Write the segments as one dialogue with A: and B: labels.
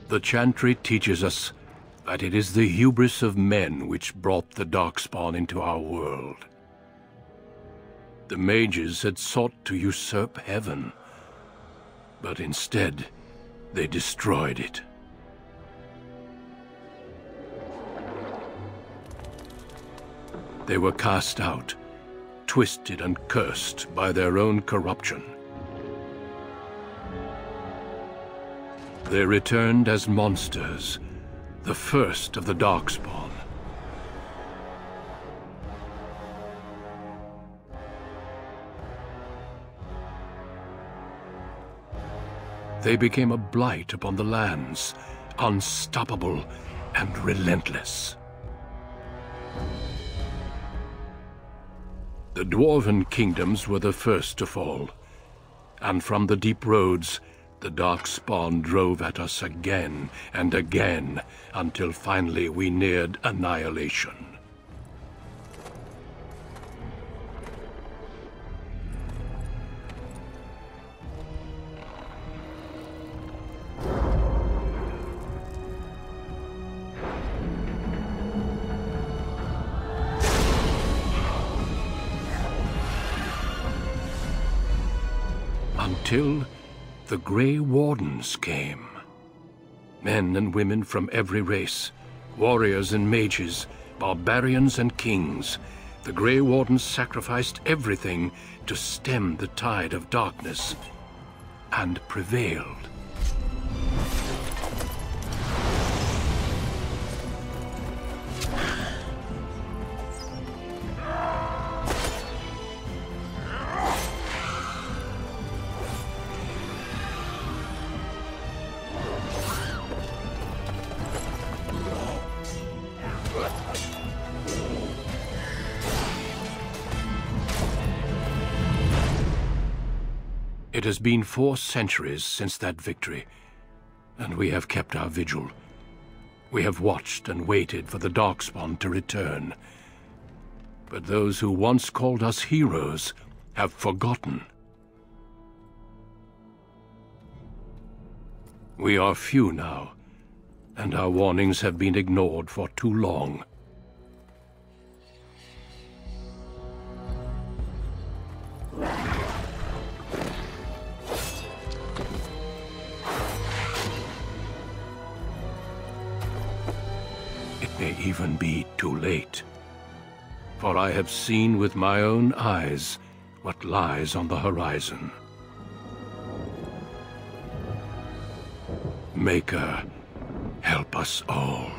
A: The chantry teaches us that it is the hubris of men which brought the Darkspawn into our world. The mages had sought to usurp heaven, but instead they destroyed it. They were cast out, twisted and cursed by their own corruption. They returned as monsters, the first of the Darkspawn. They became a blight upon the lands, unstoppable and relentless. The dwarven kingdoms were the first to fall, and from the deep roads, the Darkspawn drove at us again and again, until finally we neared annihilation. Until the Grey Wardens came. Men and women from every race, warriors and mages, barbarians and kings. The Grey Wardens sacrificed everything to stem the tide of darkness, and prevailed. It has been 4 centuries since that victory, and we have kept our vigil. We have watched and waited for the Darkspawn to return. But those who once called us heroes have forgotten. We are few now, and our warnings have been ignored for too long. May even be too late. For I have seen with my own eyes what lies on the horizon. Maker, help us all.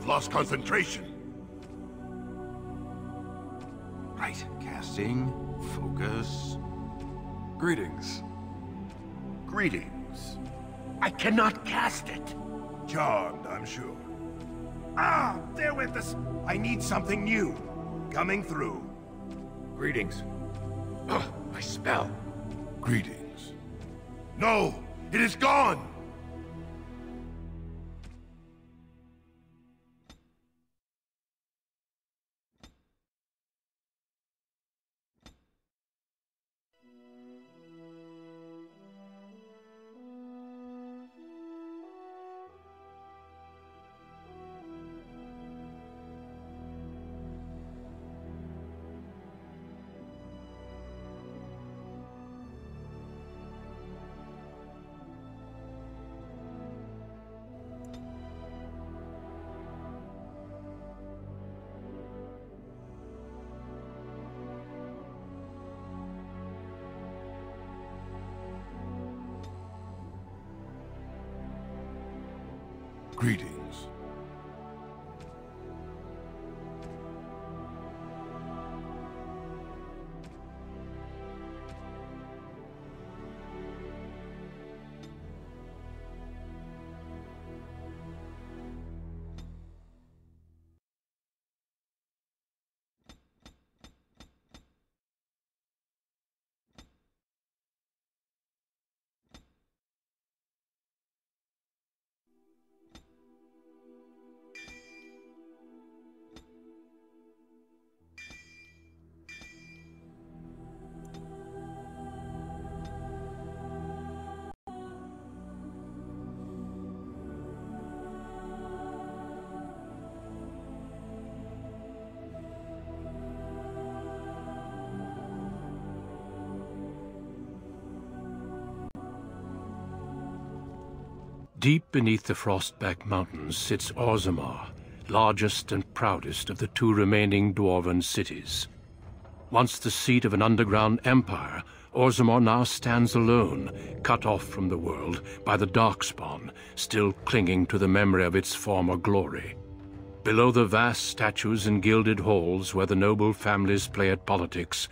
B: I've lost concentration.
C: Right, casting, focus.
D: Greetings.
B: Greetings.
A: I cannot cast it.
B: Charmed, I'm sure. Ah, there went this. I need something new. Coming through.
A: Greetings. Oh, my spell.
B: Greetings. No, it is gone! Greetings.
A: Deep beneath the Frostback Mountains sits Orzammar, largest and proudest of the two remaining dwarven cities. Once the seat of an underground empire, Orzammar now stands alone, cut off from the world by the Darkspawn, still clinging to the memory of its former glory. Below the vast statues and gilded halls where the noble families play at politics,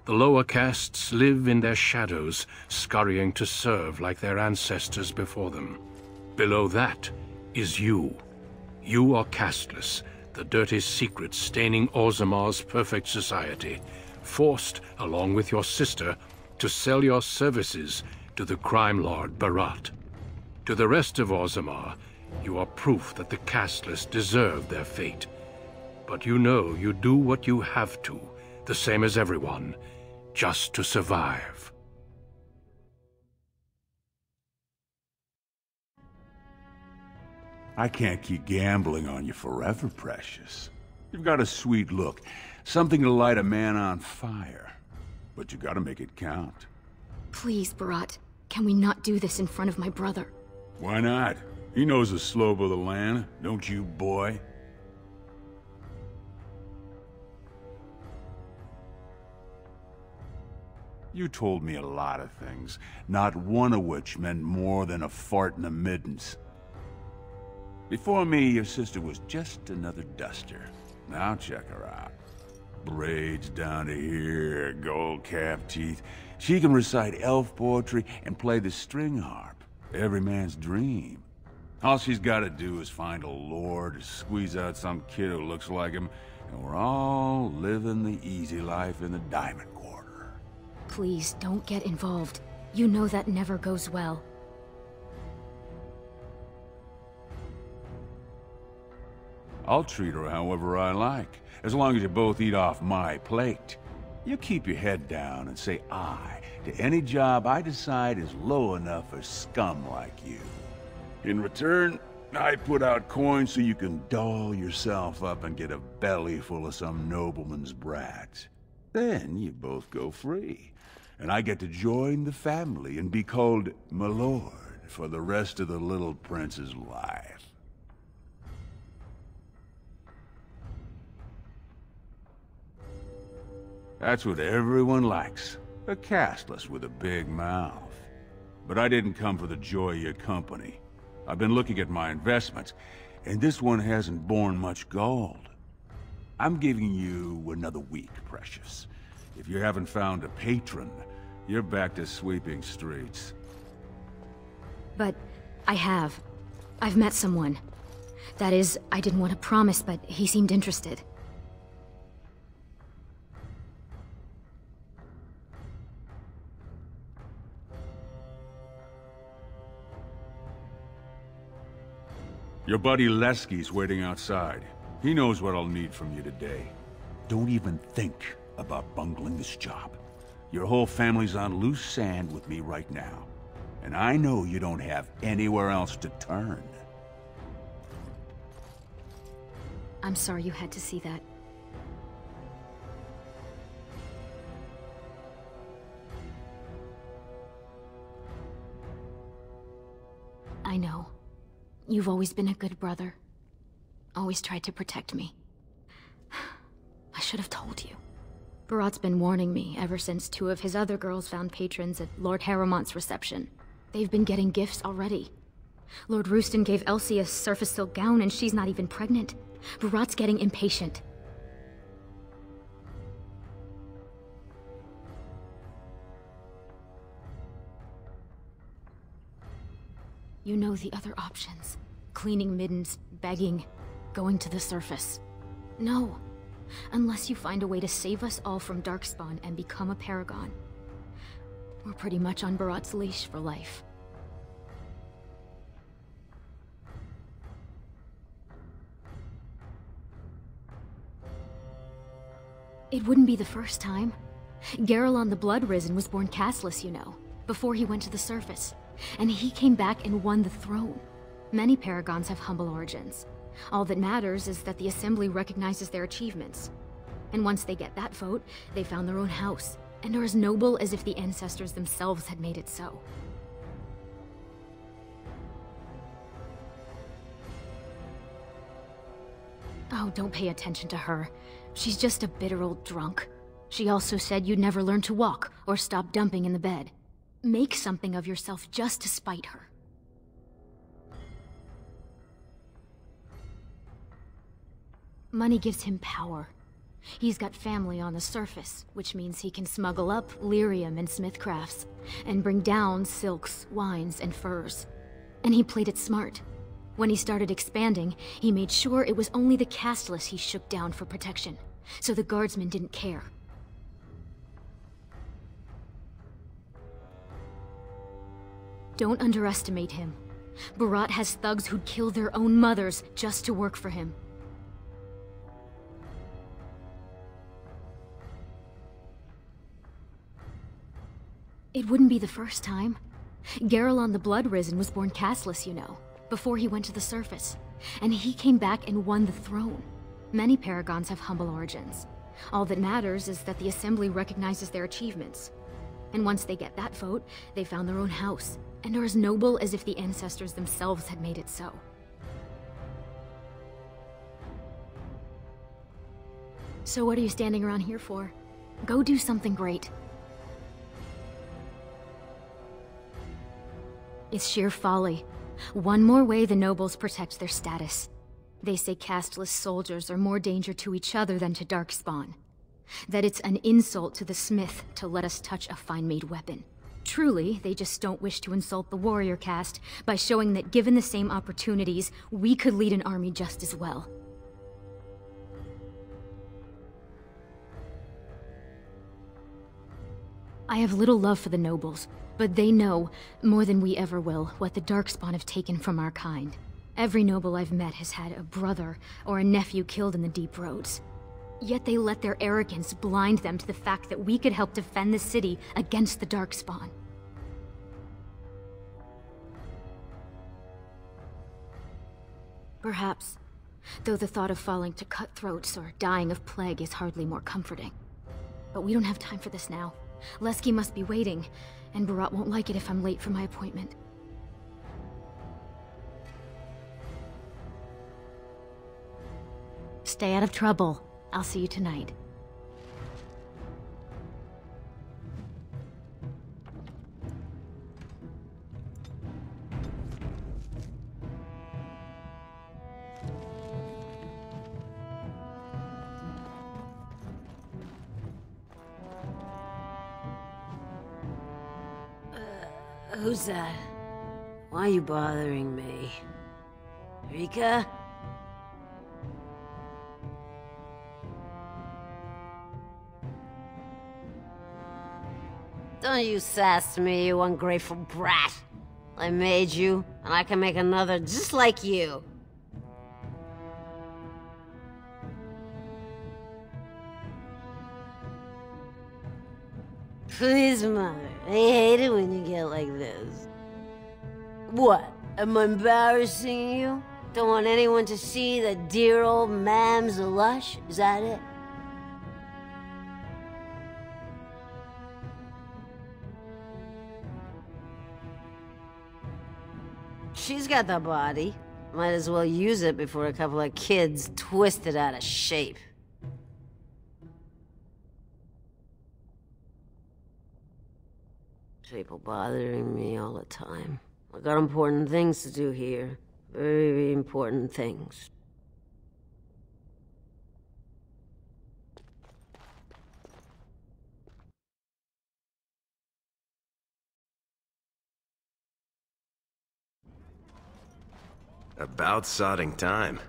A: the lower castes live in their shadows, scurrying to serve like their ancestors before them. Below that is you. You are casteless, the dirty secret staining Orzammar's perfect society, forced, along with your sister, to sell your services to the crime lord Barat. To the rest of Orzammar, you are proof that the casteless deserve their fate. But you know you do what you have to, the same as everyone, just to survive.
E: I can't keep gambling on you forever, Precious. You've got a sweet look, something to light a man on fire. But you gotta make it count.
F: Please, Barat. Can we not do this in front of my brother?
E: Why not? He knows the slope of the land, don't you, boy? You told me a lot of things, not one of which meant more than a fart in the middens. Before me, your sister was just another duster. Now check her out. Braids down to here, gold cap teeth. She can recite elf poetry and play the string harp. Every man's dream. All she's gotta do is find a lord, squeeze out some kid who looks like him, and we're all living the easy life in the Diamond Quarter.
F: Please, don't get involved. You know that never goes well.
E: I'll treat her however I like, as long as you both eat off my plate. You keep your head down and say aye to any job I decide is low enough for scum like you. In return, I put out coins so you can doll yourself up and get a belly full of some nobleman's brats. Then you both go free, and I get to join the family and be called my lord for the rest of the little prince's life. That's what everyone likes. A casteless with a big mouth. But I didn't come for the joy of your company. I've been looking at my investments, and this one hasn't borne much gold. I'm giving you another week, Precious. If you haven't found a patron, you're back to sweeping streets.
F: But I have. I've met someone. That is, I didn't want to promise, but he seemed interested.
E: Your buddy Lesky's waiting outside. He knows what I'll need from you today. Don't even think about bungling this job. Your whole family's on loose sand with me right now. And I know you don't have anywhere else to turn.
F: I'm sorry you had to see that. I know. You've always been a good brother. Always tried to protect me. I should have told you. Barat's been warning me ever since 2 of his other girls found patrons at Lord Harrowmont's reception. They've been getting gifts already. Lord Rooston gave Elsie a surface silk gown and she's not even pregnant. Barat's getting impatient. You know the other options. Cleaning middens, begging, going to the surface. No. Unless you find a way to save us all from Darkspawn and become a paragon. We're pretty much on Barat's leash for life. It wouldn't be the first time. Garelon the Blood Risen was born castless, you know, before he went to the surface. And he came back and won the throne. Many paragons have humble origins. All that matters is that the Assembly recognizes their achievements. And once they get that vote, they found their own house, and are as noble as if the ancestors themselves had made it so. Oh, don't pay attention to her. She's just a bitter old drunk. She also said you'd never learn to walk, or stop dumping in the bed. Make something of yourself just to spite her. Money gives him power. He's got family on the surface, which means he can smuggle up lyrium and smithcrafts, and bring down silks, wines, and furs. And he played it smart. When he started expanding, he made sure it was only the castless he shook down for protection, so the guardsmen didn't care. Don't underestimate him. Barat has thugs who'd kill their own mothers just to work for him. It wouldn't be the first time. Garelon the Blood Risen was born castless, you know, before he went to the surface. And he came back and won the throne. Many paragons have humble origins. All that matters is that the Assembly recognizes their achievements. And once they get that vote, they found their own house, and are as noble as if the ancestors themselves had made it so. So what are you standing around here for? Go do something great. It's sheer folly. One more way the nobles protect their status. They say casteless soldiers are more danger to each other than to Darkspawn. That it's an insult to the smith to let us touch a fine-made weapon. Truly, they just don't wish to insult the warrior caste by showing that given the same opportunities, we could lead an army just as well. I have little love for the nobles, but they know, more than we ever will, what the Darkspawn have taken from our kind. Every noble I've met has had a brother or a nephew killed in the deep roads. Yet they let their arrogance blind them to the fact that we could help defend the city against the Darkspawn. Perhaps, though the thought of falling to cutthroats or dying of plague is hardly more comforting. But we don't have time for this now. Lesky must be waiting, and Barat won't like it if I'm late for my appointment. Stay out of trouble. I'll see you tonight.
G: Who's that? Why are you bothering me? Rika? Don't you sass me, you ungrateful brat. I made you, and I can make another just like you. Please, Mother. I hate it when you get like this. What? Am I embarrassing you? Don't want anyone to see that dear old mam's a lush? Is that it? She's got the body. Might as well use it before a couple of kids twist it out of shape. People bothering me all the time. I got important things to do here. Very, very important things.
H: About sodding time.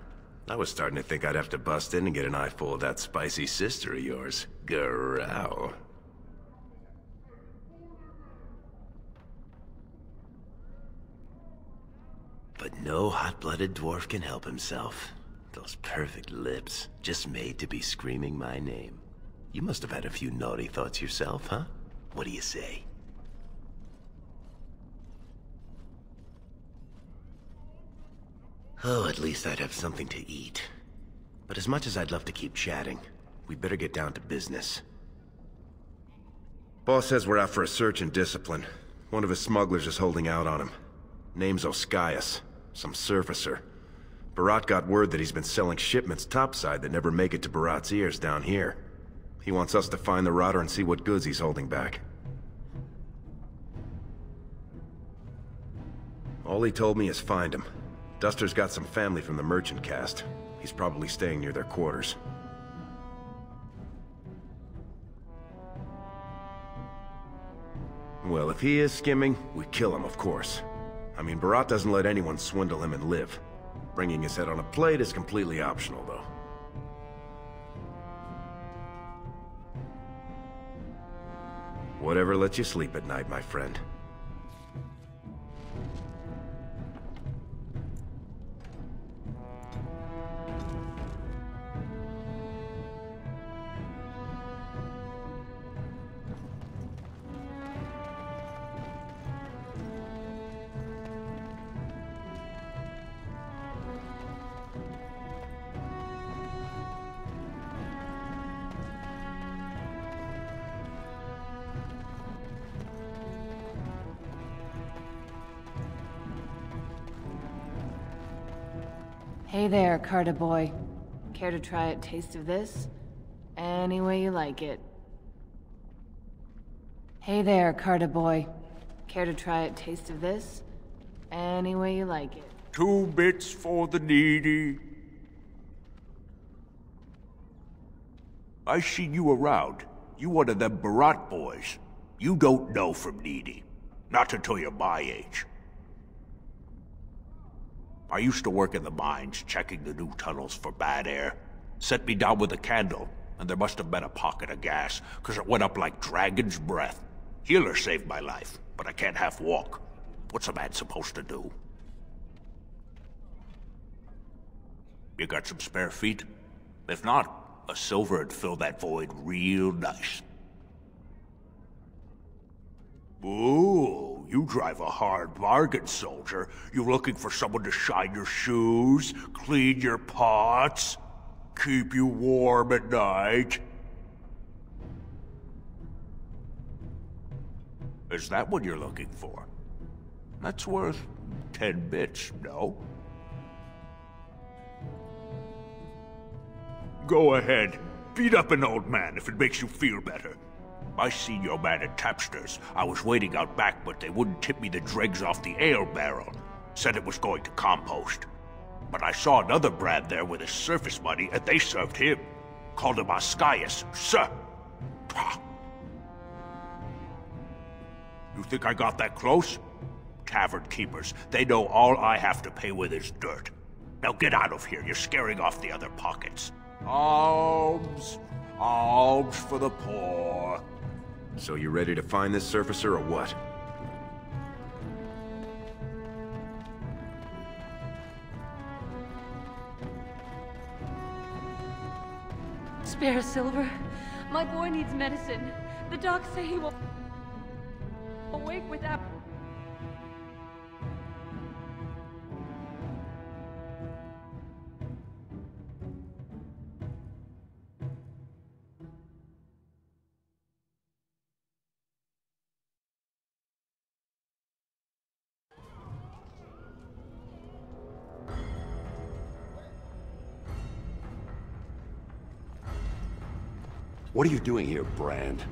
H: I was starting to think I'd have to bust in and get an eyeful of that spicy sister of yours. Growl. But no hot-blooded dwarf can help himself. Those perfect lips, just made to be screaming my name. You must have had a few naughty thoughts yourself, huh? What do you say? Oh, at least I'd have something to eat. But as much as I'd love to keep chatting, we'd better get down to business. Boss says we're out for a search and discipline. One of his smugglers is holding out on him. Name's Oskias, some surfacer. Barat got word that he's been selling shipments topside that never make it to Barat's ears down here. He wants us to find the rotter and see what goods he's holding back. All he told me is find him. Duster's got some family from the merchant caste. He's probably staying near their quarters. Well, if he is skimming, we kill him, of course. I mean, Barat doesn't let anyone swindle him and live. Bringing his head on a plate is completely optional, though. Whatever lets you sleep at night, my friend.
I: Hey there, Karta boy. Care to try a taste of this? Any way you like it. Hey there, Karta boy. Care to try a taste of this? Any way you like it.
E: 2 bits for the needy. I seen you around. You one of them Barat boys. You don't know from needy. Not until you're my age. I used to work in the mines, checking the new tunnels for bad air. Set me down with a candle, and there must have been a pocket of gas, 'cause it went up like dragon's breath. Healer saved my life, but I can't half walk. What's a man supposed to do? You got some spare feet? If not, a silver'd fill that void real nice. Ooh, you drive a hard bargain, soldier. You looking for someone to shine your shoes, clean your pots, keep you warm at night? Is that what you're looking for? That's worth 10 bits, no? Go ahead. Beat up an old man if it makes you feel better. I seen your man at Tapster's. I was waiting out back, but they wouldn't tip me the dregs off the ale barrel. Said it was going to compost. But I saw another Brad there with his surface money, and they served him. Called him Oskias, sir. Pah.
J: You think I got that close? Tavern keepers, they know all I have to pay with is dirt. Now get out of here, you're scaring off the other pockets. Alms! Alms for the poor.
H: So you ready to find this surfacer or what?
K: Spare silver. My boy needs medicine. The docs say he will awake without...
L: What are you doing here, Brand?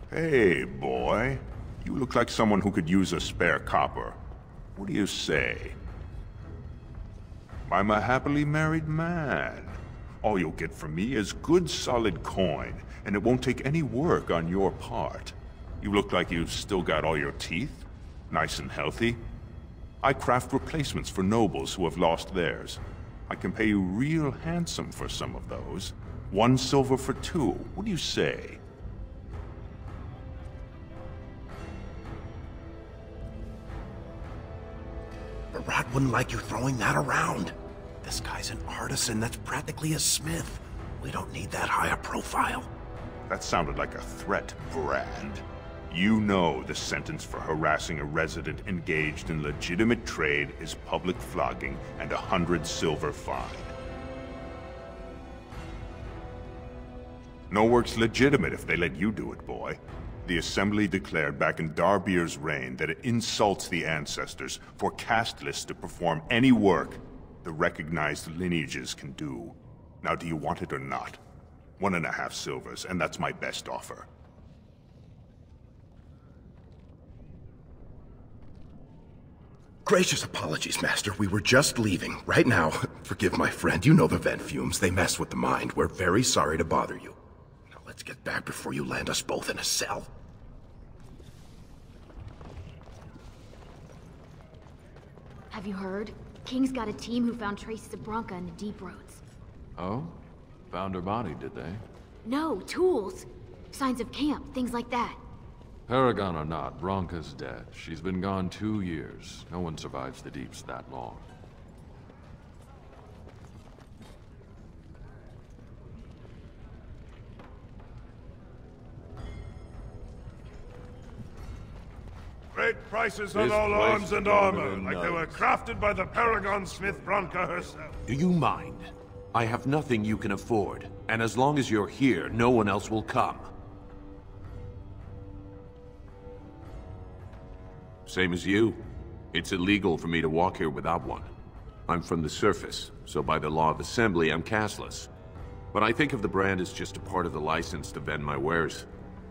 J: Hey, boy. You look like someone who could use a spare copper. What do you say? I'm a happily married man. All you'll get from me is good solid coin, and it won't take any work on your part. You look like you've still got all your teeth, nice and healthy. I craft replacements for nobles who have lost theirs. I can pay you real handsome for some of those. 1 silver for 2. What do you say?
B: Barat wouldn't like you throwing that around. This guy's an artisan that's practically a smith. We don't need that high a profile.
J: That sounded like a threat, Brand. You know the sentence for harassing a resident engaged in legitimate trade is public flogging and 100 silver fine. No work's legitimate if they let you do it, boy. The Assembly declared back in Darbier's reign that it insults the ancestors for casteless to perform any work the recognized lineages can do. Now, do you want it or not? 1.5 silvers, and that's my best offer.
B: Gracious apologies, Master. We were just leaving. Right now, forgive my friend, you know the vent fumes. They mess with the mind. We're very sorry to bother you. Now let's get back before you land us both in a cell.
F: Have you heard? King's got a team who found traces of Branca in the deep roads.
D: Oh? Found her body, did they?
F: No, tools. Signs of camp, things like that.
D: Paragon or not, Branca's dead. She's been gone 2 years. No one survives the deeps that long.
B: Great prices on
A: This
B: all
A: place
B: arms and
A: is
B: armor,
A: better than
B: like they were
A: nuts.
B: crafted by the Paragon Smith Branca herself.
L: Do you mind? I have nothing you can afford, and as long as you're here, no one else will come. Same as you. It's illegal for me to walk here without one. I'm from the surface, so by the law of assembly, I'm castless. But I think of the brand as just a part of the license to vend my wares.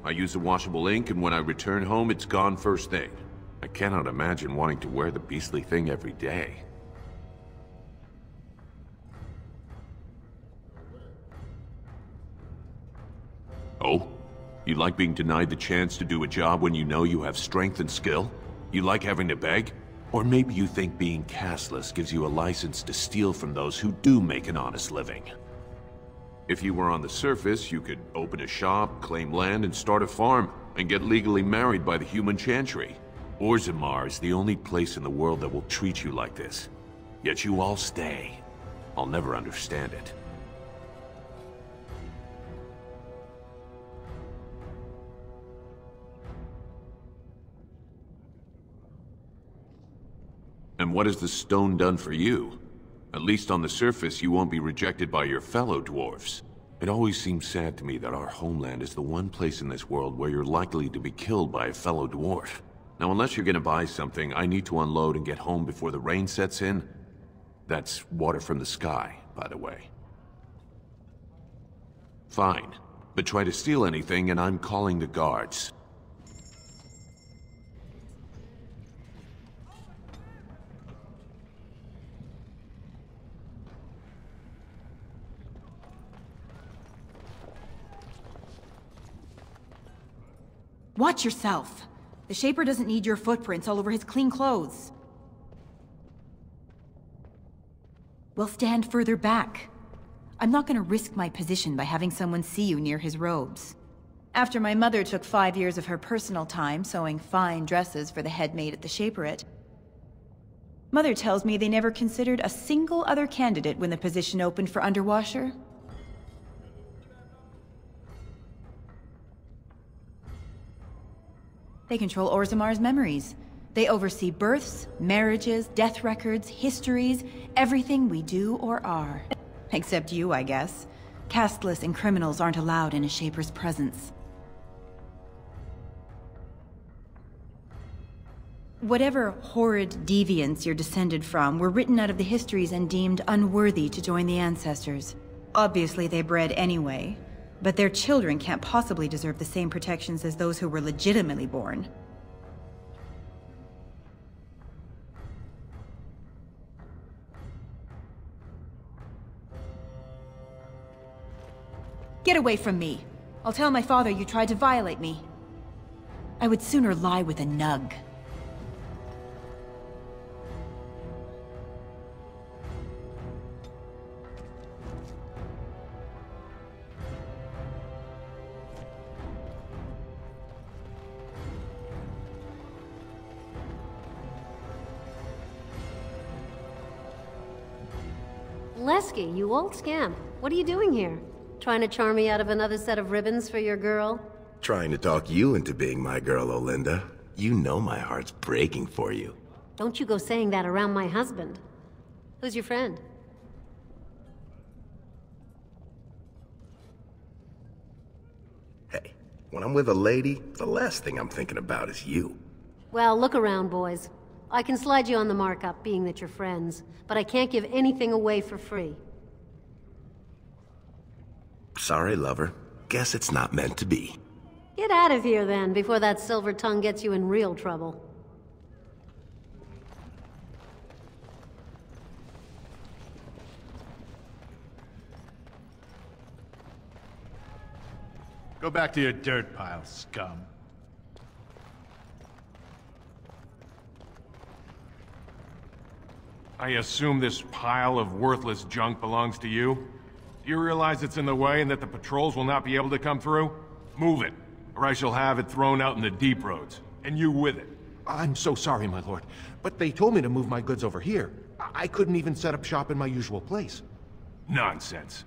L: I use a washable ink, and when I return home, it's gone first thing. I cannot imagine wanting to wear the beastly thing every day. Oh? You like being denied the chance to do a job when you know you have strength and skill? You like having to beg? Or maybe you think being castless gives you a license to steal from those who do make an honest living. If you were on the surface, you could open a shop, claim land, and start a farm, and get legally married by the human chantry. Orzammar is the only place in the world that will treat you like this. Yet you all stay. I'll never understand it. And what has the stone done for you? At least on the surface, you won't be rejected by your fellow dwarves. It always seems sad to me that our homeland is the one place in this world where you're likely to be killed by a fellow dwarf. Now, unless you're gonna buy something, I need to unload and get home before the rain sets in. That's water from the sky, by the way. Fine, but try to steal anything and I'm calling the guards.
M: Watch yourself. The Shaper doesn't need your footprints all over his clean clothes. We'll stand further back. I'm not gonna risk my position by having someone see you near his robes. After my mother took 5 years of her personal time sewing fine dresses for the head maid at the Shaperate, Mother tells me they never considered a single other candidate when the position opened for underwasher. They control Orzamar's memories. They oversee births, marriages, death records, histories, everything we do or are. Except you, I guess. Casteless and criminals aren't allowed in a Shaper's presence. Whatever horrid deviants you're descended from were written out of the histories and deemed unworthy to join the ancestors. Obviously they bred anyway, but their children can't possibly deserve the same protections as those who were legitimately born. Get away from me. I'll tell my father you tried to violate me. I would sooner lie with a nug.
G: Lesky, you old scamp. What are you doing here? Trying to charm me out of another set of ribbons for your girl?
B: Trying to talk you into being my girl, Olinda. You know my heart's breaking for you.
G: Don't you go saying that around my husband. Who's your friend?
B: Hey, when I'm with a lady, the last thing I'm thinking about is you.
G: Well, look around, boys. I can slide you on the markup, being that you're friends, but I can't give anything away for free.
B: Sorry, lover. Guess it's not meant to be.
G: Get out of here, then, before that silver tongue gets you in real trouble.
N: Go back to your dirt pile, scum.
O: I assume this pile of worthless junk belongs to you? Do you realize it's in the way and that the patrols will not be able to come through? Move it, or I shall have it thrown out in the deep roads, and you with it.
P: I'm so sorry, my lord, but they told me to move my goods over here. I couldn't even set up shop in my usual place.
O: Nonsense.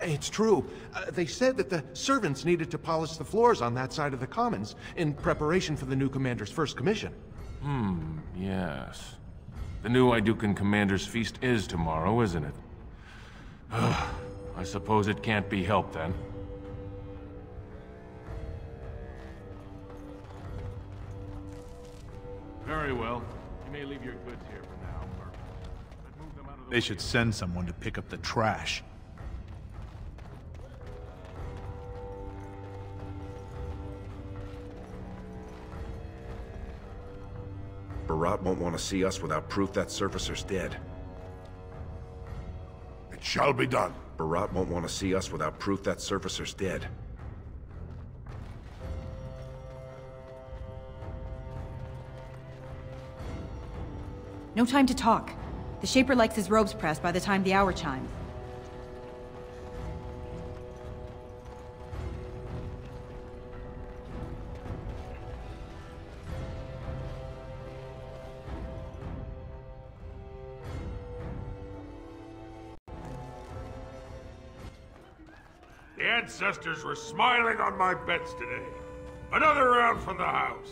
P: It's true. They said that the servants needed to polish the floors on that side of the commons in preparation for the new commander's first commission.
O: Yes. The new Idukan commander's feast is tomorrow, isn't it? I suppose it can't be helped then. Very well. You may leave your goods here for now, but move them out of the
N: They should send someone to pick up the trash.
H: Barat won't want to see us without proof that surfacer's dead.
J: It shall be done.
H: Barat won't want to see us without proof that surfacer's dead.
M: No time to talk. The Shaper likes his robes pressed by the time the hour chimes.
J: The ancestors were smiling on my bets today. Another round from the house.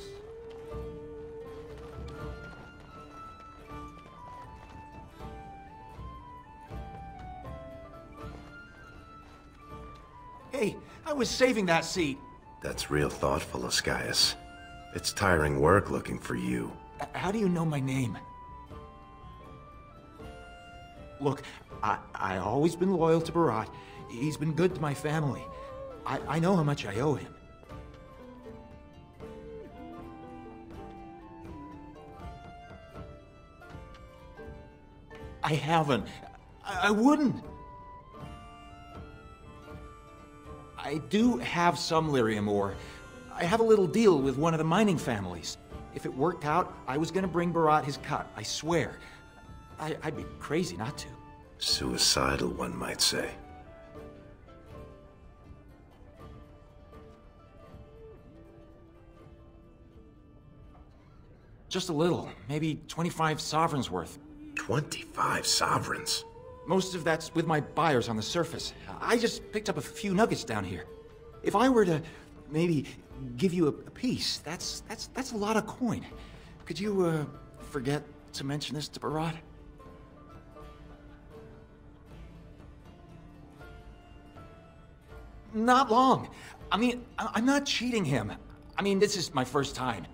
P: Hey, I was saving that seat.
B: That's real thoughtful, Ascaius. It's tiring work looking for you.
P: How do you know my name? Look, I always been loyal to Barat. He's been good to my family. I know how much I owe him. I haven't. I wouldn't. I do have some lyrium ore.
Q: I have a little deal with one of the mining families. If it worked out, I was gonna bring Barat his cut, I swear. I'd be crazy not to.
B: Suicidal, one might say.
Q: Just a little, maybe 25 sovereigns worth.
B: 25 sovereigns?
Q: Most of that's with my buyers on the surface. I just picked up a few nuggets down here. If I were to maybe give you a piece, that's a lot of coin. Could you forget to mention this to Barat? Not long. I mean, I'm not cheating him. I mean, this is my first time.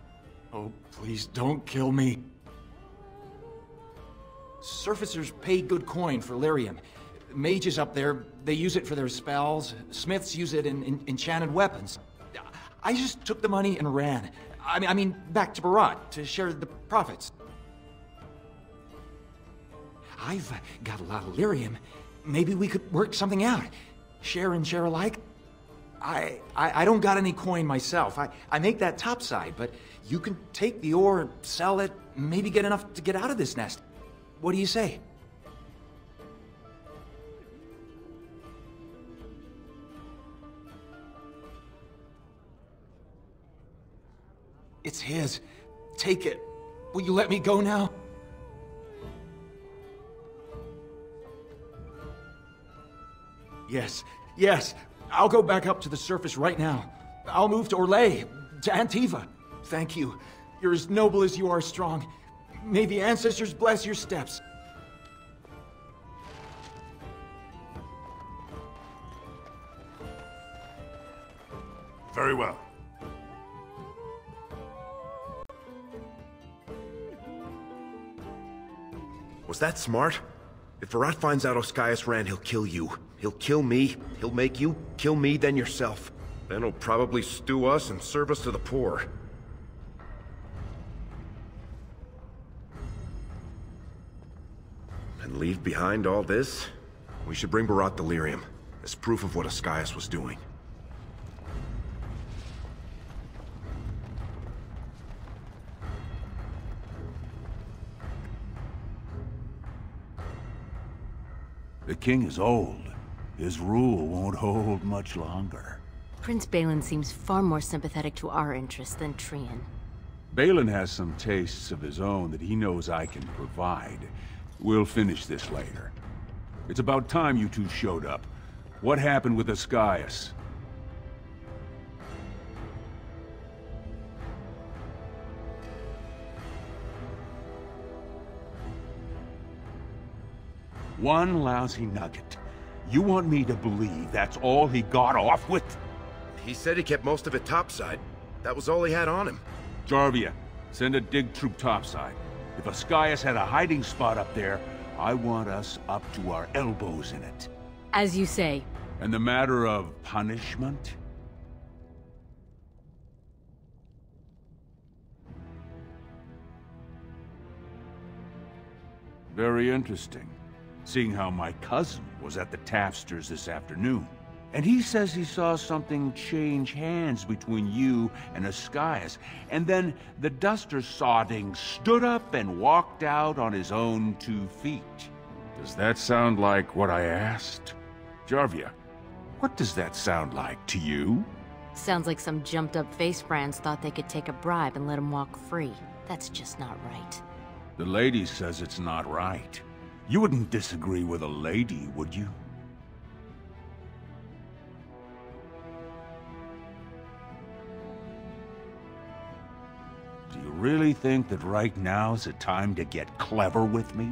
Q: Oh, please don't kill me. Surfacers pay good coin for lyrium. Mages up there, they use it for their spells. Smiths use it in enchanted weapons. I just took the money and ran. I mean, back to Barat to share the profits. I've got a lot of lyrium. Maybe we could work something out. Share and share alike. I don't got any coin myself. I make that topside, but you can take the ore, sell it, maybe get enough to get out of this nest. What do you say? It's his. Take it. Will you let me go now? Yes, yes. I'll go back up to the surface right now. I'll move to Orlais, to Antiva. Thank you. You're as noble as you are strong. May the ancestors bless your steps.
J: Very well.
H: Was that smart? If Barat finds out Oscius ran, he'll kill you. He'll kill me. He'll make you kill me, then yourself. Then he'll probably stew us and serve us to the poor. And leave behind all this? We should bring Barat delirium as proof of what Oscius was doing.
E: The king is old. His rule won't hold much longer.
R: Prince Balin seems far more sympathetic to our interests than Trian.
E: Balin has some tastes of his own that he knows I can provide. We'll finish this later. It's about time you two showed up. What happened with Oscius? One lousy nugget. You want me to believe that's all he got off with?
H: He said he kept most of it topside. That was all he had on him.
E: Jarvia, send a dig troop topside. If Oscius had a hiding spot up there, I want us up to our elbows in it.
R: As you say.
E: And the matter of punishment? Very interesting. Seeing how my cousin was at the tapsters this afternoon. And he says he saw something change hands between you and Oscius, and then the duster sodding stood up and walked out on his own 2 feet. Does that sound like what I asked? Jarvia, what does that sound like to you?
R: Sounds like some jumped-up face brands thought they could take a bribe and let him walk free. That's just not right.
E: The lady says it's not right. You wouldn't disagree with a lady, would you? Do you really think that right now's the time to get clever with me?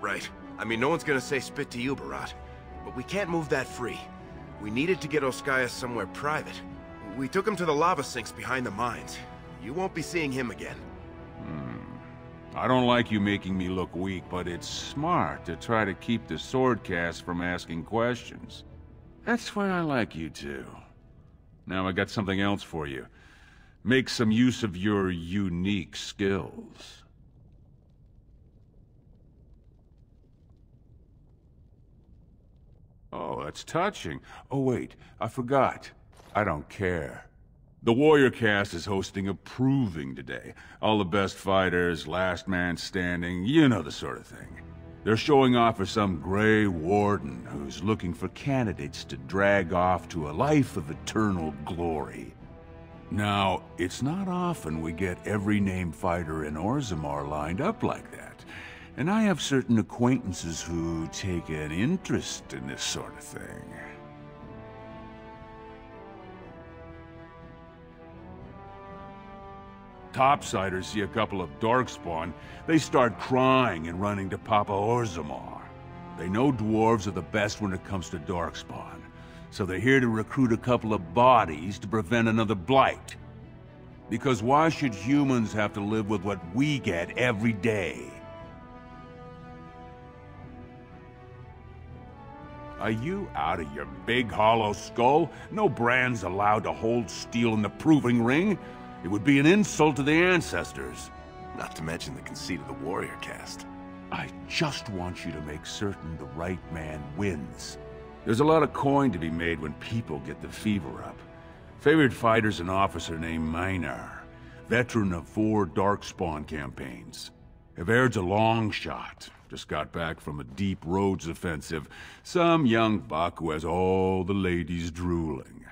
H: Right. I mean, no one's gonna say spit to you, Barat. But we can't move that free. We needed to get Oscius somewhere private. We took him to the lava sinks behind the mines. You won't be seeing him again.
E: I don't like you making me look weak, but it's smart to try to keep the swordcast from asking questions. That's why I like you two. Now I got something else for you. Make some use of your unique skills. Oh, that's touching. Oh, wait, I forgot. I don't care. The Warrior cast is hosting a proving today. All the best fighters, last man standing, you know the sort of thing. They're showing off for some Grey Warden who's looking for candidates to drag off to a life of eternal glory. Now, it's not often we get every named fighter in Orzammar lined up like that, and I have certain acquaintances who take an interest in this sort of thing. Topsiders see a couple of Darkspawn, they start crying and running to Papa Orzammar. They know dwarves are the best when it comes to Darkspawn, so they're here to recruit a couple of bodies to prevent another blight. Because why should humans have to live with what we get every day? Are you out of your big hollow skull? No brand's allowed to hold steel in the proving ring. It would be an insult to the ancestors.
H: Not to mention the conceit of the Warrior cast.
E: I just want you to make certain the right man wins. There's a lot of coin to be made when people get the fever up. Favorite fighter's an officer named Minar, veteran of 4 Darkspawn campaigns. Evaird's a long shot. Just got back from a deep roads offensive. Some young buck who has all the ladies drooling.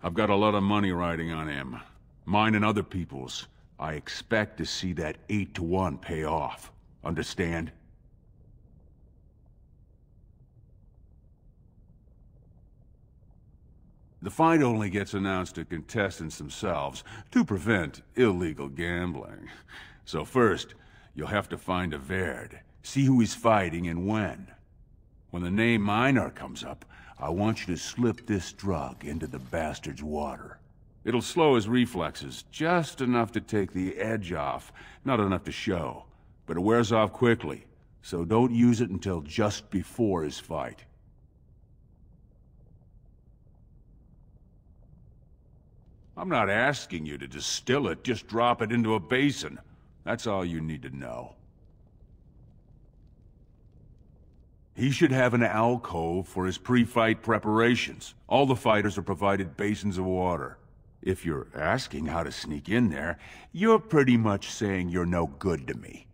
E: I've got a lot of money riding on him. Mine and other people's. I expect to see that 8-to-1 pay off. Understand? The fight only gets announced to contestants themselves to prevent illegal gambling. So first, you'll have to find Evaird, see who he's fighting and when. When the name Minar comes up, I want you to slip this drug into the bastard's water. It'll slow his reflexes, just enough to take the edge off, not enough to show. But it wears off quickly, so don't use it until just before his fight. I'm not asking you to distill it, just drop it into a basin. That's all you need to know. He should have an alcove for his pre-fight preparations. All the fighters are provided basins of water. If you're asking how to sneak in there, you're pretty much saying you're no good to me.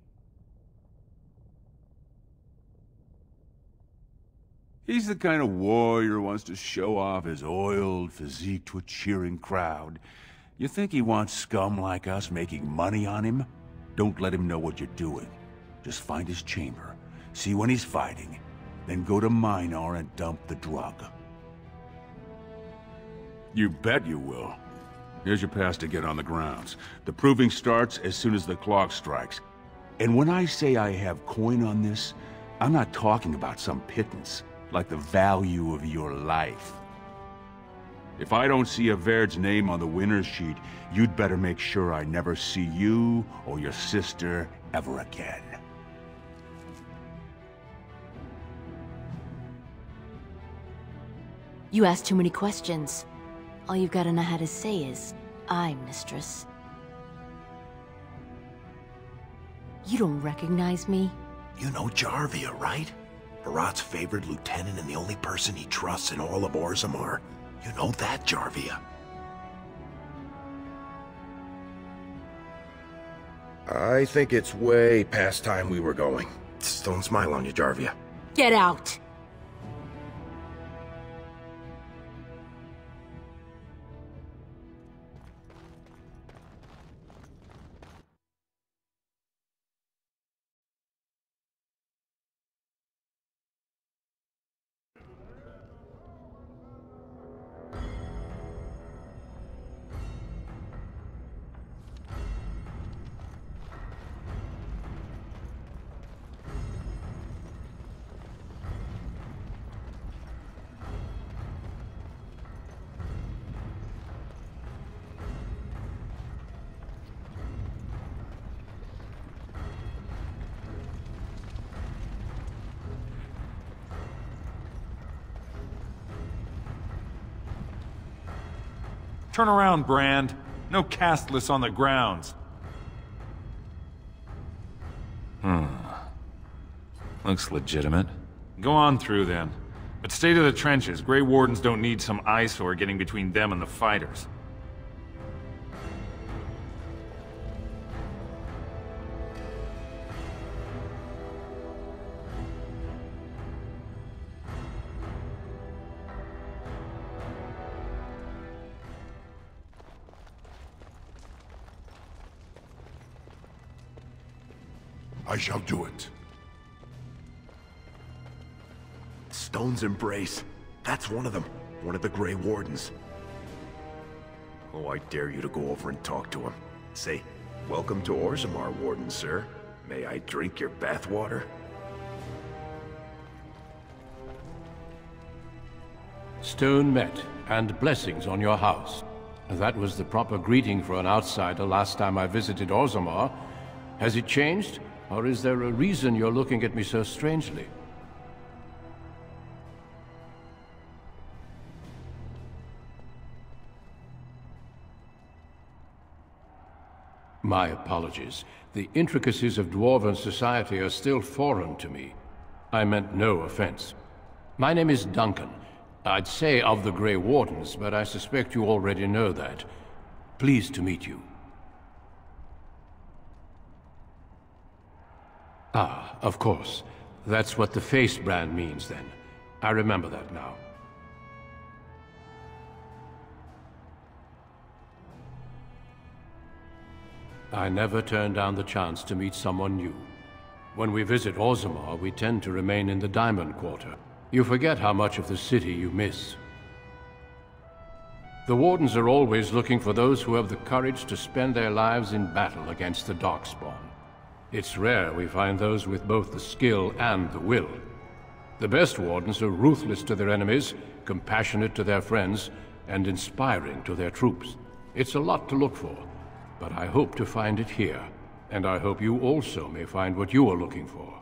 E: He's the kind of warrior who wants to show off his oiled physique to a cheering crowd. You think he wants scum like us making money on him? Don't let him know what you're doing. Just find his chamber, see when he's fighting, then go to Minar and dump the drug. You bet you will. Here's your pass to get on the grounds. The proving starts as soon as the clock strikes. And when I say I have coin on this, I'm not talking about some pittance, like the value of your life. If I don't see Evaird's name on the winner's sheet, you'd better make sure I never see you or your sister ever again.
R: You ask too many questions. All you've got to know how to say is, "I'm mistress." You don't recognize me?
B: You know Jarvia, right? Barat's favorite lieutenant and the only person he trusts in all of Orzammar. You know that, Jarvia. I think it's way past time we were going. Just don't smile on you, Jarvia.
R: Get out!
O: Turn around, Brand. No castless on the grounds.
S: Looks legitimate.
O: Go on through, then.
S: But stay to the trenches. Grey Wardens don't need some eyesore getting between them and the fighters.
B: I shall do it. Stone's Embrace. That's one of them. One of the Grey Wardens. Oh, I dare you to go over and talk to him. Say, "Welcome to Orzammar, Warden, sir. May I drink your bathwater?"
A: Stone met, and blessings on your house. That was the proper greeting for an outsider last time I visited Orzammar. Has it changed? Or is there a reason you're looking at me so strangely? My apologies. The intricacies of Dwarven society are still foreign to me. I meant no offense. My name is Duncan. I'd say of the Grey Wardens, but I suspect you already know that. Pleased to meet you. Ah, of course. That's what the face brand means, then. I remember that now. I never turn down the chance to meet someone new. When we visit Orzammar, we tend to remain in the Diamond Quarter. You forget how much of the city you miss. The Wardens are always looking for those who have the courage to spend their lives in battle against the Darkspawn. It's rare we find those with both the skill and the will. The best Wardens are ruthless to their enemies, compassionate to their friends, and inspiring to their troops. It's a lot to look for, but I hope to find it here, and I hope you also may find what you are looking for.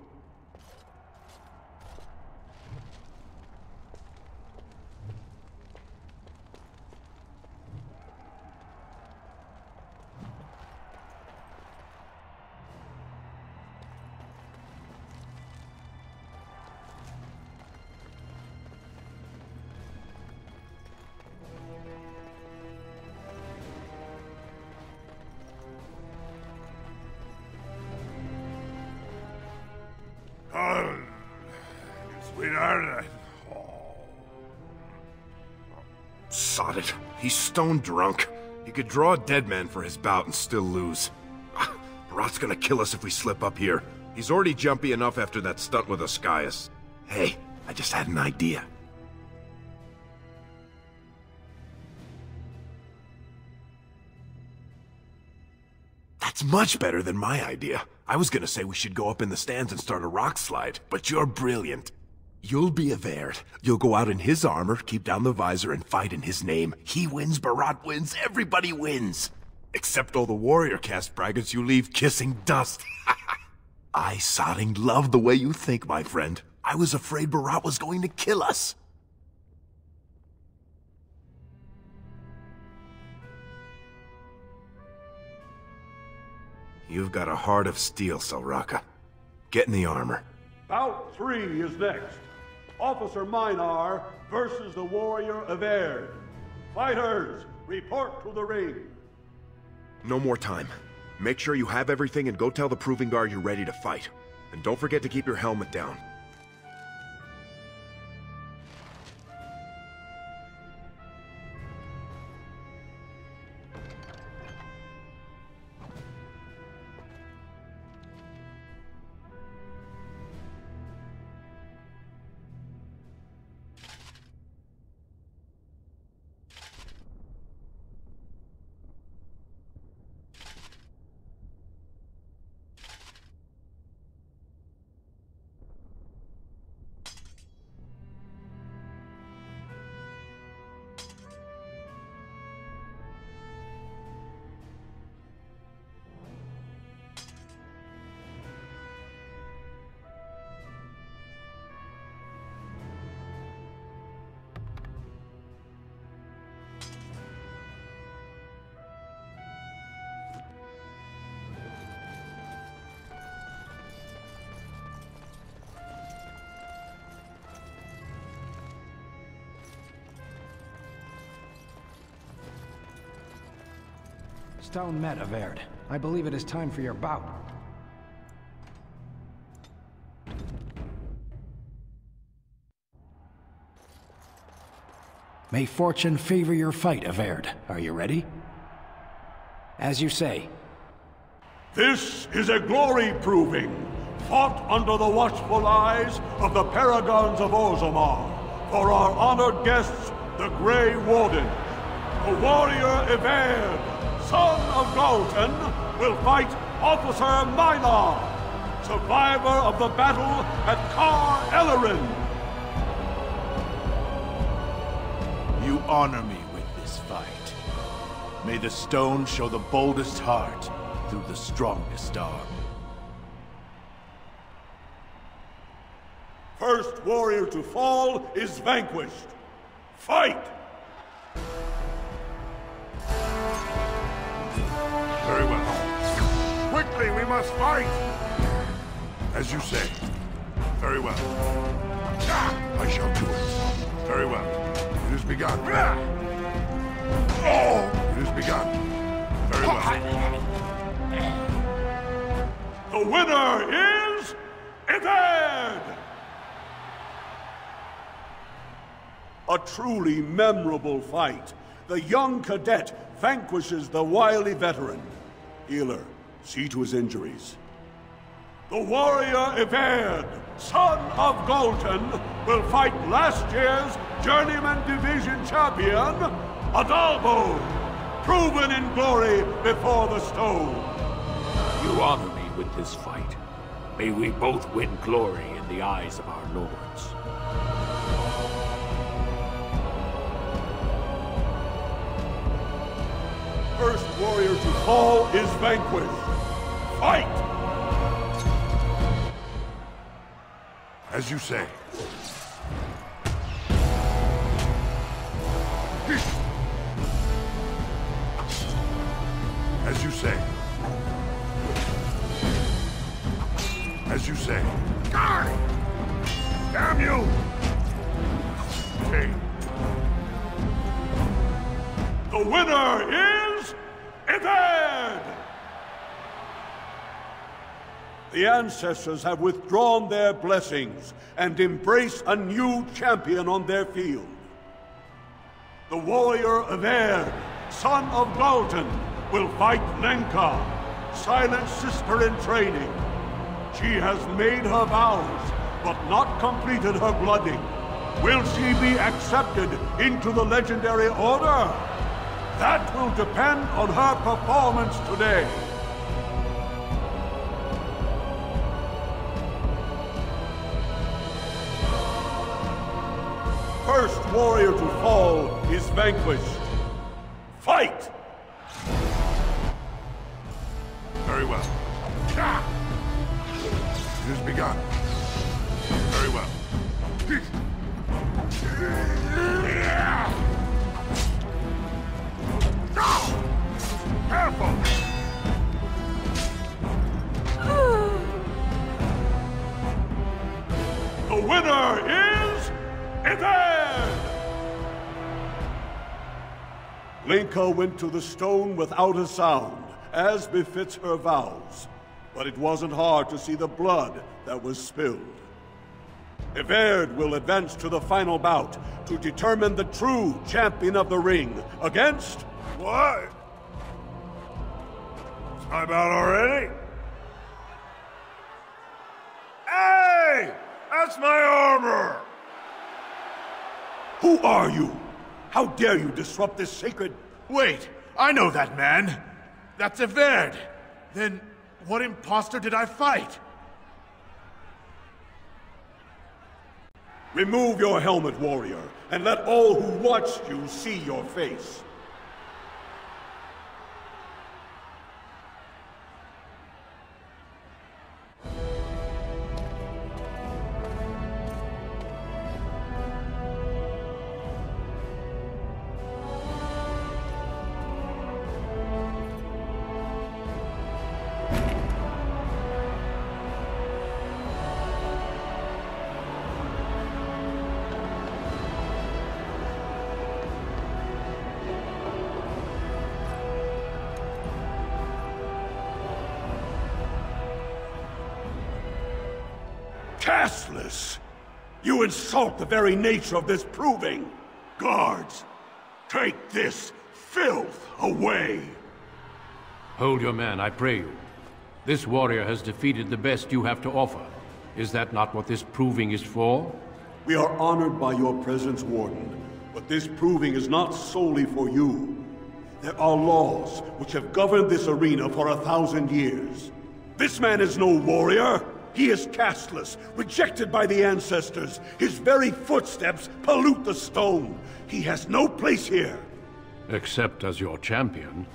B: Sweetheart, Sod it. He's stone drunk. He could draw a dead man for his bout and still lose. Barat's gonna kill us if we slip up here. He's already jumpy enough after that stunt with Ascaius. Hey, I just had an idea. That's much better than my idea. I was gonna say we should go up in the stands and start a rock slide, but you're brilliant. You'll be a Verd. You'll go out in his armor, keep down the visor, and fight in his name. He wins, Barat wins, everybody wins. Except all the warrior caste braggarts you leave kissing dust. I sodding love the way you think, my friend. I was afraid Barat was going to kill us. You've got a heart of steel, Selraka. Get in the armor.
T: Bout 3 is next. Officer Minar versus the warrior Averd. Fighters, report to the ring.
B: No more time. Make sure you have everything and go tell the Proving Guard you're ready to fight. And don't forget to keep your helmet down.
U: Stone met Averd. I believe it is time for your bout. May fortune favor your fight, Averd. Are you ready? As you say.
T: This is a glory proving, fought under the watchful eyes of the paragons of Orzammar, for our honored guests, the Grey Warden. The warrior Averd, son of Galton, will fight Officer Minar, survivor of the battle at Kar Ellerin.
N: You honor me with this fight. May the stone show the boldest heart through the strongest arm.
T: First warrior to fall is vanquished. Fight!
J: Very well. Quickly, we must fight! As you say. Very well. I shall do it. Very well. It has begun. It has begun. Very well.
T: The winner is Averd! A truly memorable fight. The young cadet vanquishes the wily veteran. Healer, see to his injuries. The warrior Averd, son of Galton, will fight last year's Journeyman Division champion, Adalbo, proven in glory before the stone.
V: You honor me with this fight. May we both win glory in the eyes of our lords.
T: First warrior to fall is vanquished. Fight!
J: As you say. As you say. As you say. Damn you! Okay.
T: The winner is Averd! The ancestors have withdrawn their blessings and embrace a new champion on their field. The warrior Averd, son of Galton, will fight Lenka, Silent sister in training. She has made her vows, but not completed her blooding. Will she be accepted into the legendary order? That will depend on her performance today. First warrior to fall is vanquished. Fight!
J: Very well. It has begun. Very well. Careful!
T: The winner is Averd! Lenka went to the stone without a sound, as befits her vows. But it wasn't hard to see the blood that was spilled. Averd will advance to the final bout to determine the true champion of the ring against...
J: What? Time out already? Hey! That's my armor!
T: Who are you? How dare you disrupt this sacred...
N: Wait, I know that man. That's Averd. Then what imposter did I fight?
T: Remove your helmet, warrior, and let all who watched you see your face. Castless! You insult the very nature of this proving! Guards, take this filth away!
A: Hold your man, I pray you. This warrior has defeated the best you have to offer. Is that not what this proving is for?
T: We are honored by your presence, Warden, but this proving is not solely for you. There are laws which have governed this arena for 1,000 years. This man is no warrior! He is castless, rejected by the ancestors. His very footsteps pollute the stone. He has no place here.
A: Except as your champion.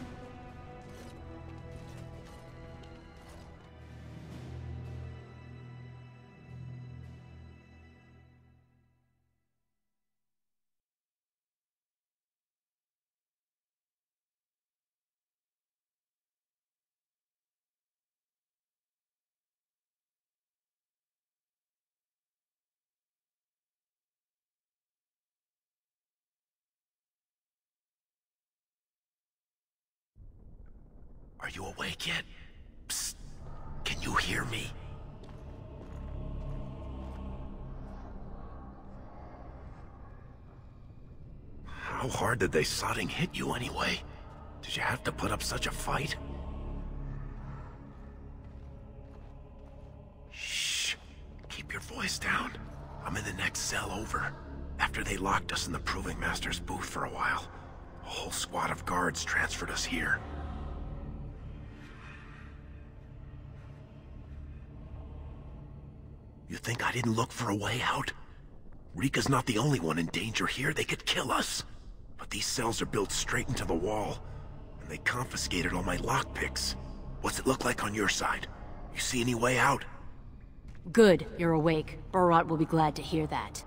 B: Are you awake yet? Psst. Can you hear me? How hard did they sodding hit you anyway? Did you have to put up such a fight? Shh. Keep your voice down. I'm in the next cell over. After they locked us in the Proving Master's booth for a while, a whole squad of guards transferred us here. You think I didn't look for a way out? Rika's not the only one in danger here. They could kill us. But these cells are built straight into the wall, and they confiscated all my lockpicks. What's it look like on your side? You see any way out?
R: Good, you're awake. Barat will be glad to hear that.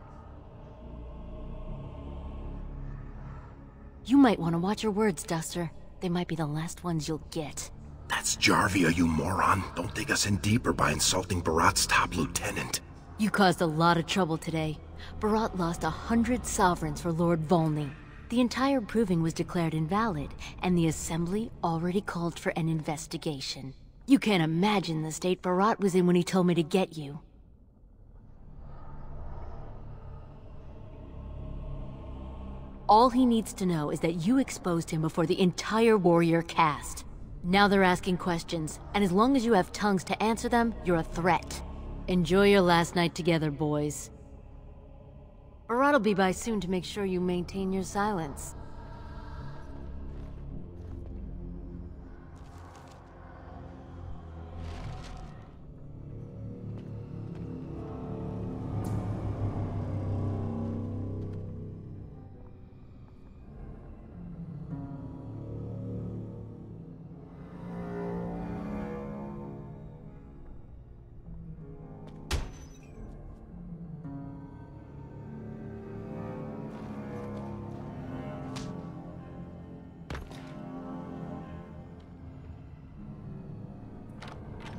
R: You might want to watch your words, Duster. They might be the last ones you'll get.
B: That's Jarvia, you moron. Don't dig us in deeper by insulting Barat's top lieutenant.
R: You caused a lot of trouble today. Barat lost 100 sovereigns for Lord Volney. The entire proving was declared invalid, and the Assembly already called for an investigation. You can't imagine the state Barat was in when he told me to get you. All he needs to know is that you exposed him before the entire warrior caste. Now they're asking questions, and as long as you have tongues to answer them, you're a threat. Enjoy your last night together, boys. Barat will be by soon to make sure you maintain your silence.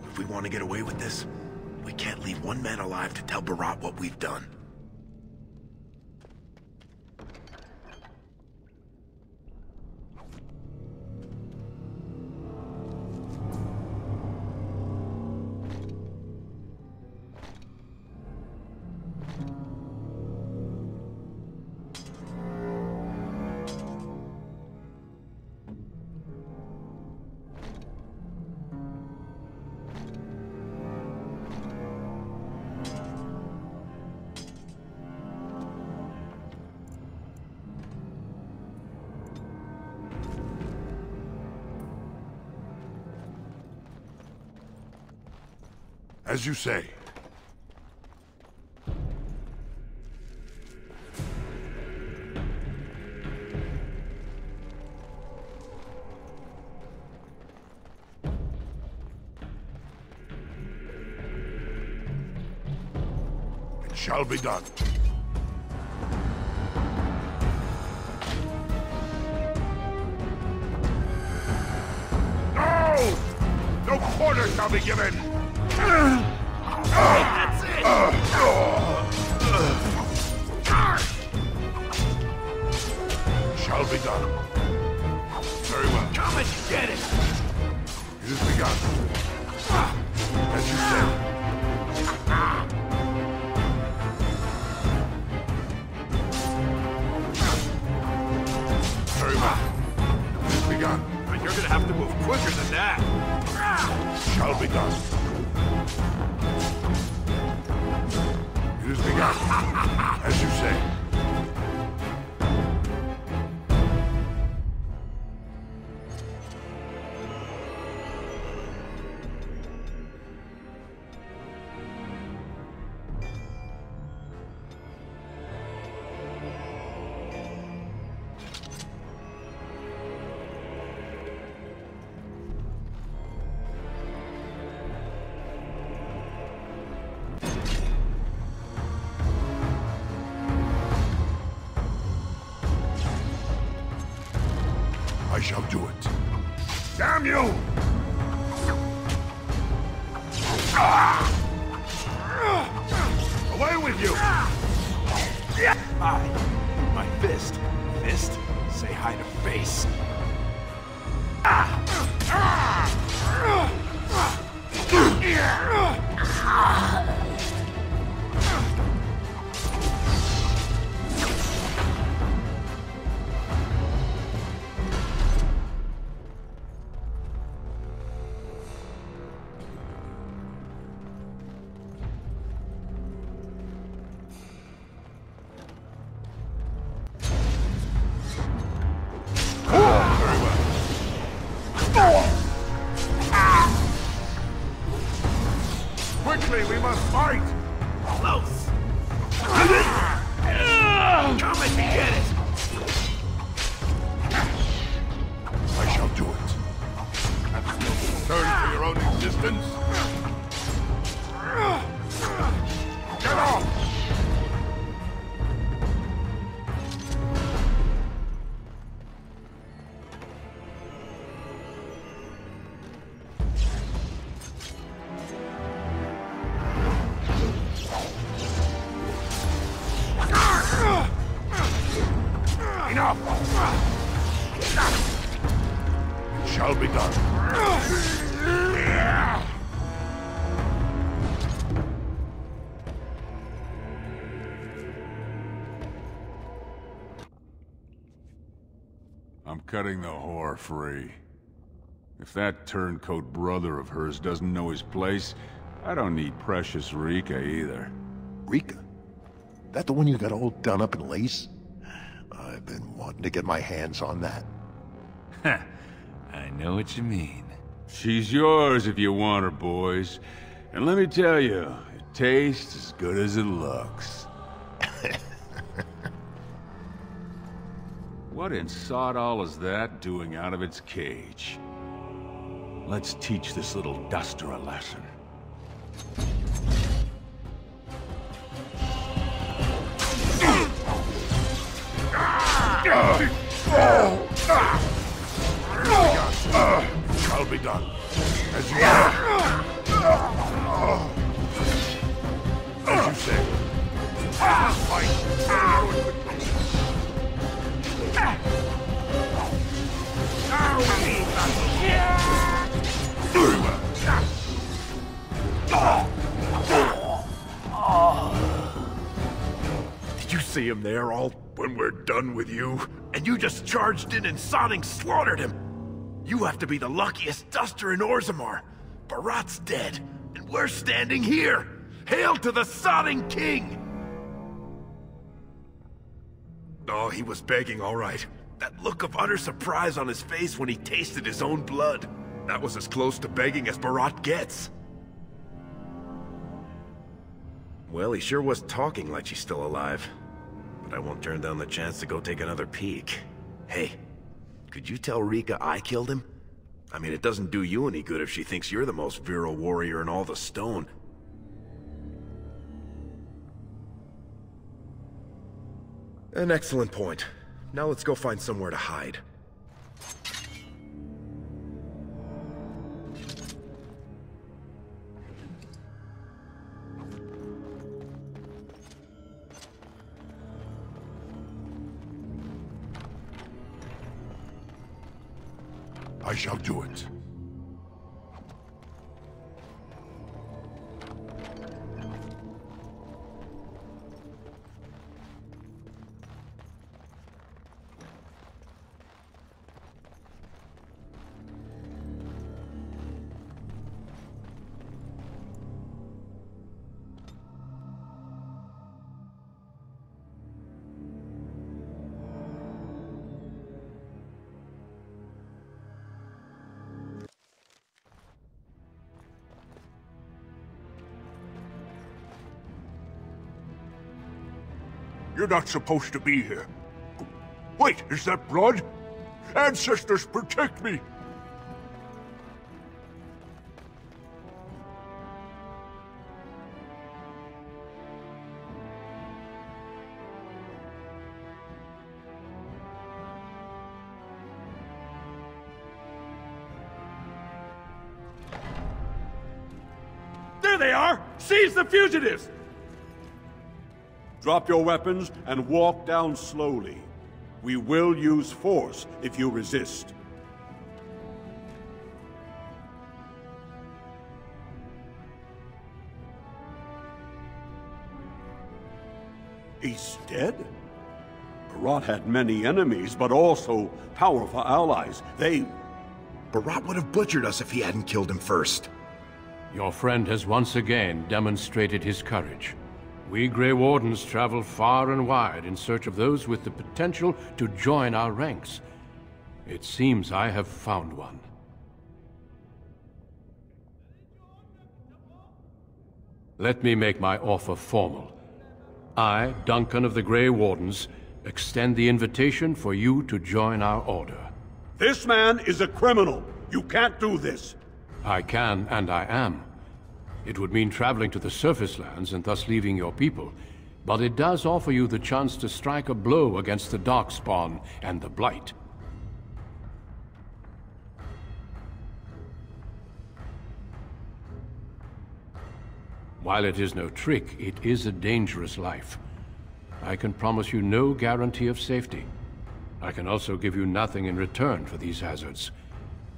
B: If we want to get away with this, we can't leave one man alive to tell Barat what we've done.
J: As you say. It shall be done. No! No quarter shall be given! That's it! Shall be done. Very well.
B: Come and get it!
J: It is begun. As you said.
N: As you say. I shall do it. Damn you! Away with you!
B: Hi. My fist. Fist? Say hi to face.
N: Quickly, we must fight!
B: Close! Come and get it!
N: I shall do it. Turn for your own existence. Get off! Enough! It shall be done.
E: I'm cutting the whore free. If that turncoat brother of hers doesn't know his place, I don't need precious Rika either.
C: Rika? That the one you got all done up in lace? I've been wanting to get my hands on that.
E: I know what you mean. She's yours if you want her, boys. And let me tell you, it tastes as good as it looks. What in sod all is that doing out of its cage? Let's teach this little duster a lesson.
N: Shall be done. As you say. Fight. Very well.
B: Did you see him there, all when we're done with you? And you just charged in and sodding slaughtered him! You have to be the luckiest duster in Orzammar. Barat's dead, and we're standing here! Hail to the sodding king! Oh, he was begging, all right. That look of utter surprise on his face when he tasted his own blood. That was as close to begging as Barat gets. Well, he sure was talking like she's still alive. But I won't turn down the chance to go take another peek. Hey, could you tell Rika I killed him? I mean, it doesn't do you any good if she thinks you're the most virile warrior in all the stone. An excellent point. Now let's go find somewhere to hide.
N: I shall do it.
J: You're not supposed to be here. Wait, is that blood? Ancestors, protect me!
T: There they are! Seize the fugitives! Drop your weapons and walk down slowly. We will use force if you resist. He's dead? Barat had many enemies, but also powerful allies.
B: Barat would have butchered us if he hadn't killed him first.
A: Your friend has once again demonstrated his courage. We Grey Wardens travel far and wide in search of those with the potential to join our ranks. It seems I have found one. Let me make my offer formal. I, Duncan of the Grey Wardens, extend the invitation for you to join our order.
T: This man is a criminal. You can't do this.
A: I can, and I am. It would mean traveling to the surface lands and thus leaving your people, but it does offer you the chance to strike a blow against the Darkspawn and the Blight. While it is no trick, it is a dangerous life. I can promise you no guarantee of safety. I can also give you nothing in return for these hazards.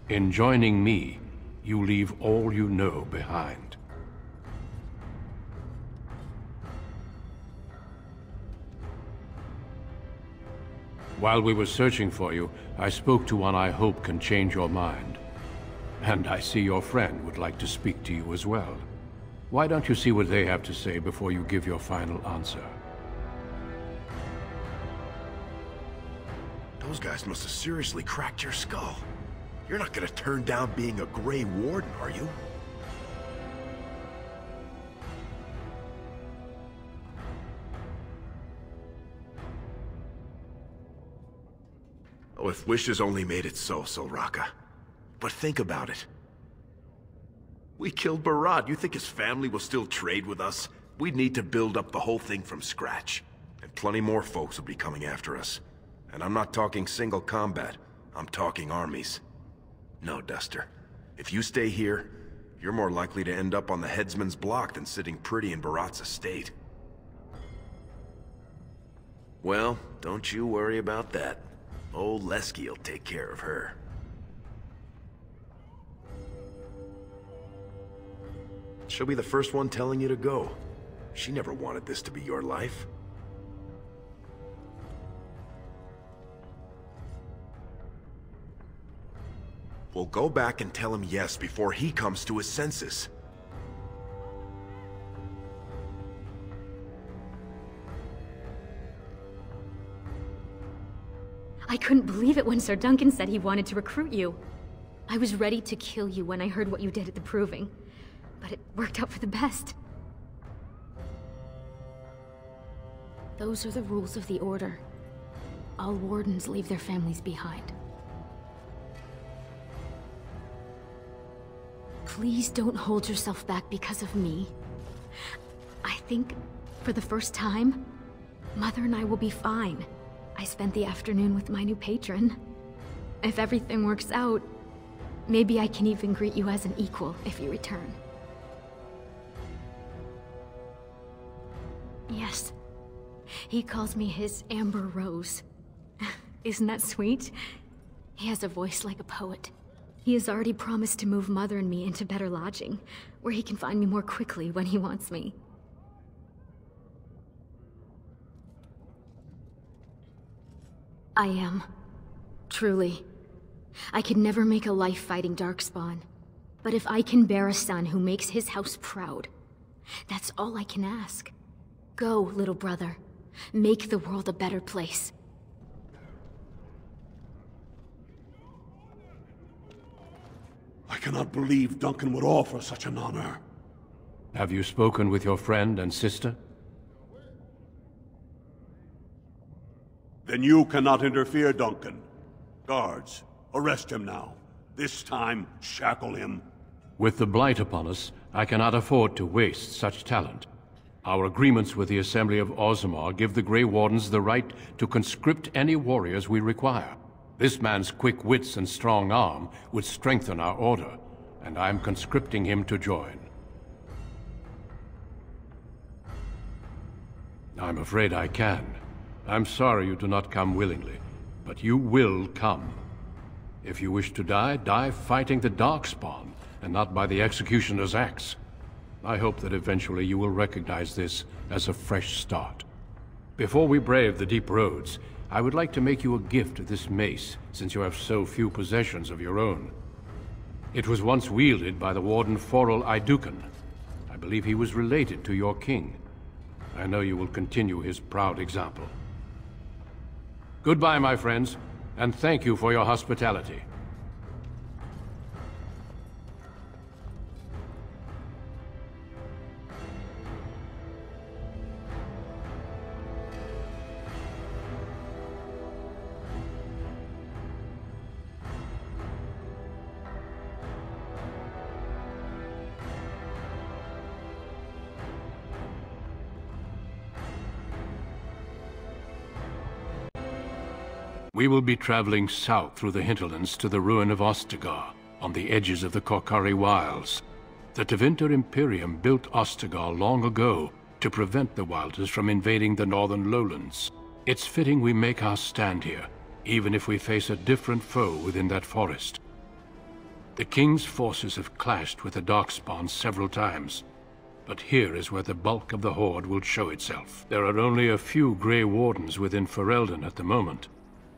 A: In joining me, you leave all you know behind. While we were searching for you, I spoke to one I hope can change your mind. And I see your friend would like to speak to you as well. Why don't you see what they have to say before you give your final answer?
B: Those guys must have seriously cracked your skull. You're not gonna turn down being a Grey Warden, are you? Oh, if wishes only made it so, Soraka. But think about it. We killed Barat. You think his family will still trade with us? We'd need to build up the whole thing from scratch. And plenty more folks will be coming after us. And I'm not talking single combat. I'm talking armies. No, Duster. If you stay here, you're more likely to end up on the headsman's block than sitting pretty in Barat's estate. Well, don't you worry about that. Old Lesky'll take care of her. She'll be the first one telling you to go. She never wanted this to be your life. Well, go back and tell him yes before he comes to his senses.
F: I couldn't believe it when Sir Duncan said he wanted to recruit you. I was ready to kill you when I heard what you did at the Proving, but it worked out for the best. Those are the rules of the Order. All Wardens leave their families behind. Please don't hold yourself back because of me. I think, for the first time, Mother and I will be fine. I spent the afternoon with my new patron. If everything works out, maybe I can even greet you as an equal if you return. Yes, he calls me his Amber Rose. Isn't that sweet? He has a voice like a poet. He has already promised to move Mother and me into better lodging, where he can find me more quickly when he wants me. I am. Truly. I could never make a life fighting Darkspawn. But if I can bear a son who makes his house proud, that's all I can ask. Go, little brother. Make the world a better place.
T: I cannot believe Duncan would offer such an honor.
A: Have you spoken with your friend and sister?
T: Then you cannot interfere, Duncan. Guards, arrest him now. This time, shackle him.
A: With the Blight upon us, I cannot afford to waste such talent. Our agreements with the Assembly of Orzammar give the Grey Wardens the right to conscript any warriors we require. This man's quick wits and strong arm would strengthen our order, and I am conscripting him to join. I'm afraid I can. I'm sorry you do not come willingly, but you will come. If you wish to die, die fighting the Darkspawn, and not by the Executioner's axe. I hope that eventually you will recognize this as a fresh start. Before we brave the deep roads, I would like to make you a gift of this mace, since you have so few possessions of your own. It was once wielded by the Warden Forel Idukan. I believe he was related to your king. I know you will continue his proud example. Goodbye, my friends, and thank you for your hospitality. We will be traveling south through the hinterlands to the ruin of Ostagar, on the edges of the Korcari Wilds. The Tevinter Imperium built Ostagar long ago to prevent the Wilders from invading the northern lowlands. It's fitting we make our stand here, even if we face a different foe within that forest. The King's forces have clashed with the Darkspawn several times, but here is where the bulk of the Horde will show itself. There are only a few Grey Wardens within Ferelden at the moment,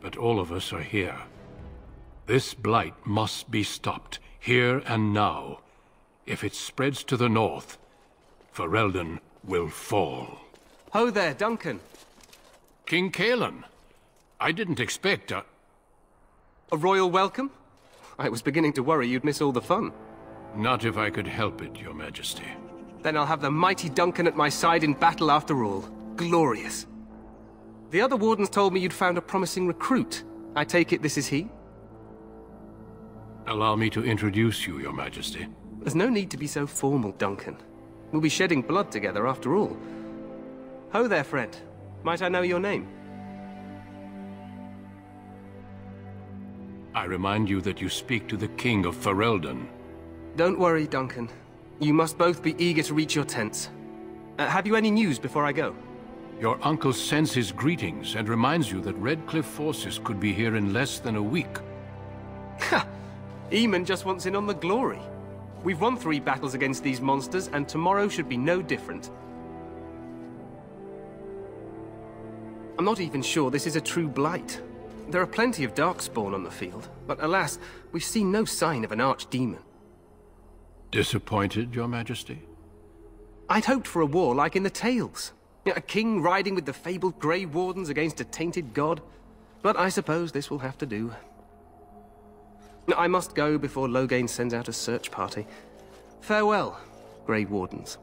A: but all of us are here. This blight must be stopped, here and now. If it spreads to the north, Ferelden will fall.
I: Ho there, Duncan.
A: King Cailan. I didn't expect a
I: royal welcome? I was beginning to worry you'd miss all the fun.
A: Not if I could help it, Your Majesty.
I: Then I'll have the mighty Duncan at my side in battle after all. Glorious. The other wardens told me you'd found a promising recruit. I take it this is he?
A: Allow me to introduce you, Your Majesty.
I: There's no need to be so formal, Duncan. We'll be shedding blood together after all. Ho there, friend. Might I know your name?
A: I remind you that you speak to the King of Ferelden.
I: Don't worry, Duncan. You must both be eager to reach your tents. Have you any news before I go?
A: Your uncle sends his greetings and reminds you that Redcliffe forces could be here in less than a week.
I: Ha! Eamon just wants in on the glory. We've won 3 battles against these monsters, and tomorrow should be no different. I'm not even sure this is a true blight. There are plenty of Darkspawn on the field, but alas, we've seen no sign of an archdemon.
A: Disappointed, Your Majesty?
I: I'd hoped for a war like in the tales. A king riding with the fabled Grey Wardens against a tainted god. But I suppose this will have to do. I must go before Loghain sends out a search party. Farewell, Grey Wardens.